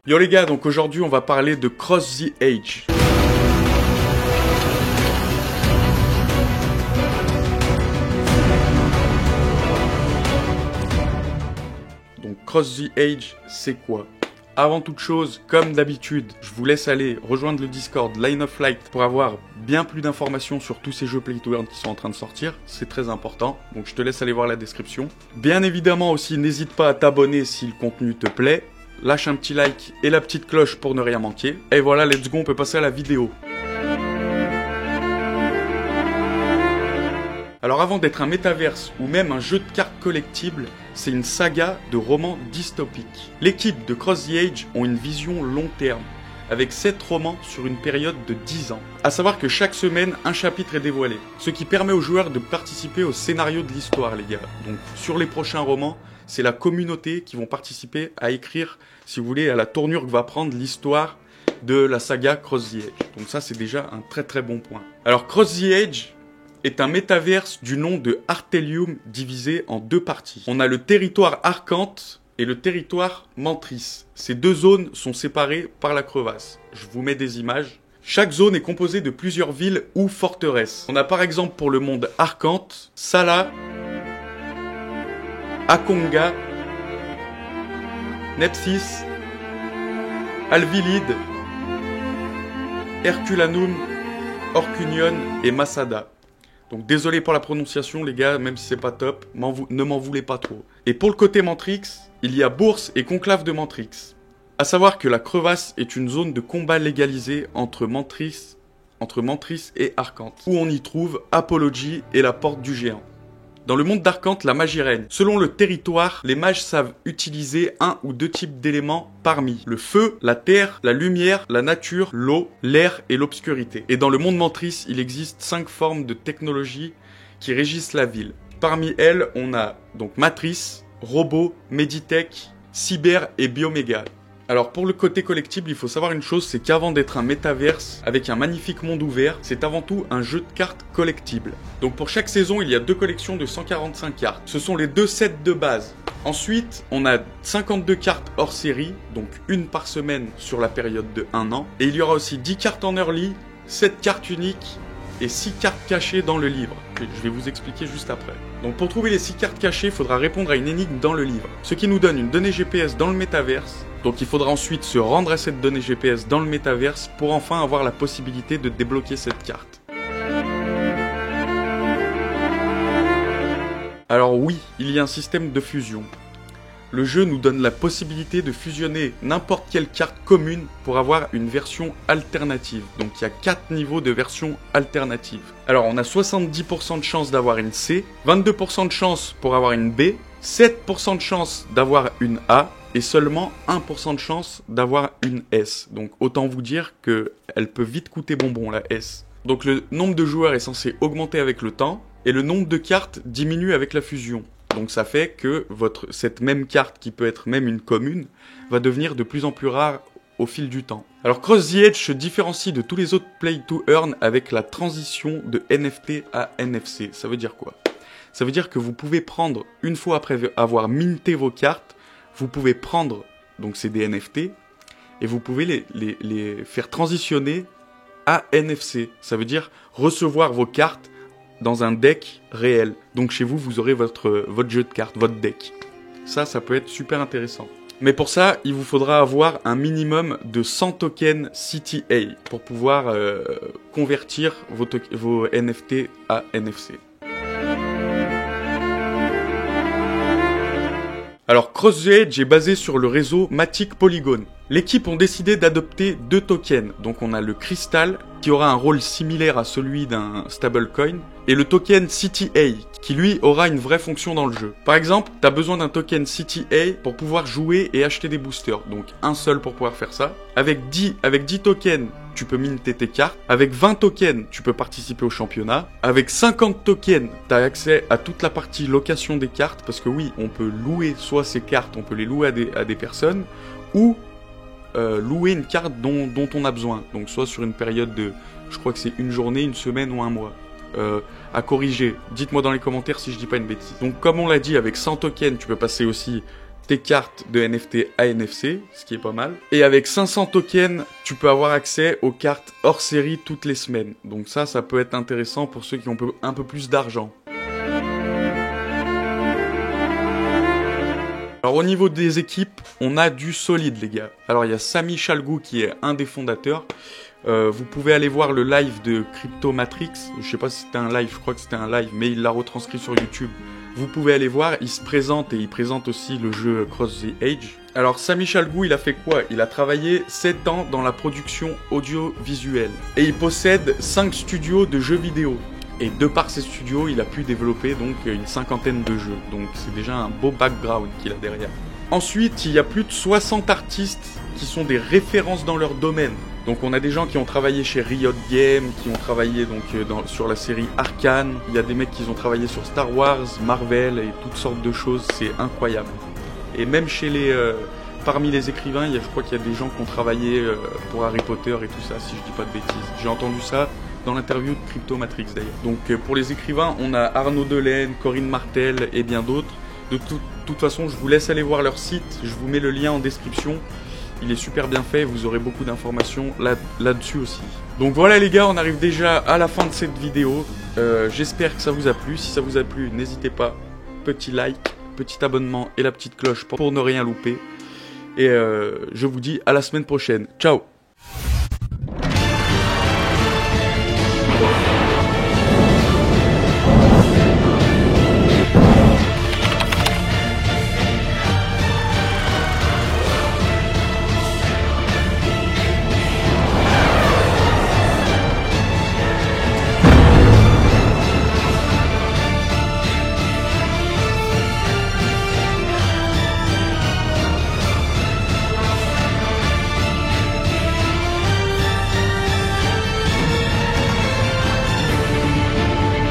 Yo les gars, donc aujourd'hui on va parler de Cross the Age. Donc Cross the Age, c'est quoi? Avant toute chose, comme d'habitude, je vous laisse aller rejoindre le Discord Line of Light pour avoir bien plus d'informations sur tous ces jeux Play to Earn qui sont en train de sortir. C'est très important, donc je te laisse aller voir la description. Bien évidemment aussi, n'hésite pas à t'abonner si le contenu te plaît. Lâche un petit like et la petite cloche pour ne rien manquer. Et voilà, let's go, on peut passer à la vidéo. Alors avant d'être un métaverse ou même un jeu de cartes collectible, c'est une saga de romans dystopiques. L'équipe de Cross the Age ont une vision long terme, avec 7 romans sur une période de 10 ans. A savoir que chaque semaine, un chapitre est dévoilé, ce qui permet aux joueurs de participer au scénario de l'histoire, les gars. Donc sur les prochains romans, c'est la communauté qui vont participer à écrire, si vous voulez, à la tournure que va prendre l'histoire de la saga Cross the Age. Donc ça, c'est déjà un très très bon point. Alors Cross the Age est un métaverse du nom de Artelium divisé en deux parties. On a le territoire Arcante et le territoire Mantris. Ces deux zones sont séparées par la crevasse. Je vous mets des images. Chaque zone est composée de plusieurs villes ou forteresses. On a par exemple pour le monde Arcante, Sala, Akonga, Nepsis, Alvilide, Herculanum, Orcunion et Masada. Donc désolé pour la prononciation les gars, même si c'est pas top, ne m'en voulez pas trop. Et pour le côté Mantrix, il y a Bourse et Conclave de Mantrix. A savoir que la crevasse est une zone de combat légalisée entre Mantris et Arcante, où on y trouve Apology et la Porte du Géant. Dans le monde d'Arcante, la magie règne. Selon le territoire, les mages savent utiliser un ou deux types d'éléments parmi le feu, la terre, la lumière, la nature, l'eau, l'air et l'obscurité. Et dans le monde Mantris, il existe 5 formes de technologie qui régissent la ville. Parmi elles, on a donc Matrice, Robot, Meditech, Cyber et Bioméga. Alors pour le côté collectible, il faut savoir une chose, c'est qu'avant d'être un métaverse avec un magnifique monde ouvert, c'est avant tout un jeu de cartes collectible. Donc pour chaque saison, il y a 2 collections de 145 cartes. Ce sont les 2 sets de base. Ensuite, on a 52 cartes hors série, donc une par semaine sur la période de 1 an. Et il y aura aussi 10 cartes en early, 7 cartes uniques et 6 cartes cachées dans le livre. Je vais vous expliquer juste après. Donc pour trouver les 6 cartes cachées, il faudra répondre à une énigme dans le livre. Ce qui nous donne une donnée GPS dans le métaverse. Donc il faudra ensuite se rendre à cette donnée GPS dans le métaverse pour enfin avoir la possibilité de débloquer cette carte. Alors oui, il y a un système de fusion. Le jeu nous donne la possibilité de fusionner n'importe quelle carte commune pour avoir une version alternative. Donc il y a 4 niveaux de version alternative. Alors on a 70% de chance d'avoir une C, 22% de chance pour avoir une B, 7% de chance d'avoir une A, et seulement 1% de chance d'avoir une S. Donc autant vous dire qu'elle peut vite coûter bonbon la S. Donc le nombre de joueurs est censé augmenter avec le temps, et le nombre de cartes diminue avec la fusion. Donc ça fait que cette même carte, qui peut être même une commune, va devenir de plus en plus rare au fil du temps. Alors Cross the Age se différencie de tous les autres Play to Earn avec la transition de NFT à NFC. Ça veut dire quoi? Ça veut dire que vous pouvez prendre, une fois après avoir minté vos cartes, vous pouvez prendre, donc c'est des NFT, et vous pouvez les faire transitionner à NFC. Ça veut dire recevoir vos cartes dans un deck réel. Donc chez vous, vous aurez votre jeu de cartes, votre deck. Ça peut être super intéressant. Mais pour ça, il vous faudra avoir un minimum de 100 tokens CTA pour pouvoir convertir vos NFT à NFC. Alors Cross the Age est basé sur le réseau Matic Polygon. L'équipe ont décidé d'adopter 2 tokens. Donc on a le Crystal qui aura un rôle similaire à celui d'un stablecoin et le token CTA qui lui aura une vraie fonction dans le jeu. Par exemple, tu as besoin d'un token CTA pour pouvoir jouer et acheter des boosters. Donc un seul pour pouvoir faire ça. Avec 10 tokens, tu peux minter tes cartes. Avec 20 tokens, tu peux participer au championnat. Avec 50 tokens, tu as accès à toute la partie location des cartes. Parce que oui, on peut louer soit ces cartes, on peut les louer à des personnes, ou louer une carte dont on a besoin. Donc soit sur une période de, je crois que c'est une journée, une semaine ou un mois. À corriger. Dites-moi dans les commentaires si je dis pas une bêtise. Donc comme on l'a dit, avec 100 tokens, tu peux passer aussi tes cartes de NFT à NFC, ce qui est pas mal. Et avec 500 tokens, tu peux avoir accès aux cartes hors série toutes les semaines. Donc ça peut être intéressant pour ceux qui ont un peu plus d'argent. Alors au niveau des équipes, on a du solide les gars. Alors il y a Samy Chalgou qui est un des fondateurs. Vous pouvez aller voir le live de Crypto Matrix. Je sais pas si c'était un live, je crois que c'était un live, mais il l'a retranscrit sur YouTube. Vous pouvez aller voir, il se présente et il présente aussi le jeu Cross the Age. Alors Samy Chalgou, il a fait quoi? Il a travaillé 7 ans dans la production audiovisuelle. Et il possède 5 studios de jeux vidéo. Et de par ces studios, il a pu développer donc une 50aine de jeux. Donc c'est déjà un beau background qu'il a derrière. Ensuite, il y a plus de 60 artistes qui sont des références dans leur domaine. Donc on a des gens qui ont travaillé chez Riot Games, qui ont travaillé donc sur la série Arcane. Il y a des mecs qui ont travaillé sur Star Wars, Marvel et toutes sortes de choses. C'est incroyable. Et même chez parmi les écrivains, je crois qu'il y a des gens qui ont travaillé pour Harry Potter et tout ça, si je dis pas de bêtises. J'ai entendu ça dans l'interview de Crypto Matrix d'ailleurs. Donc pour les écrivains, on a Arnaud Delaine, Corinne Martel et bien d'autres. De toute façon, je vous laisse aller voir leur site. Je vous mets le lien en description. Il est super bien fait, vous aurez beaucoup d'informations là-dessus aussi. Donc voilà les gars, on arrive déjà à la fin de cette vidéo. J'espère que ça vous a plu. Si ça vous a plu, n'hésitez pas. Petit like, petit abonnement et la petite cloche pour ne rien louper. Et je vous dis à la semaine prochaine. Ciao!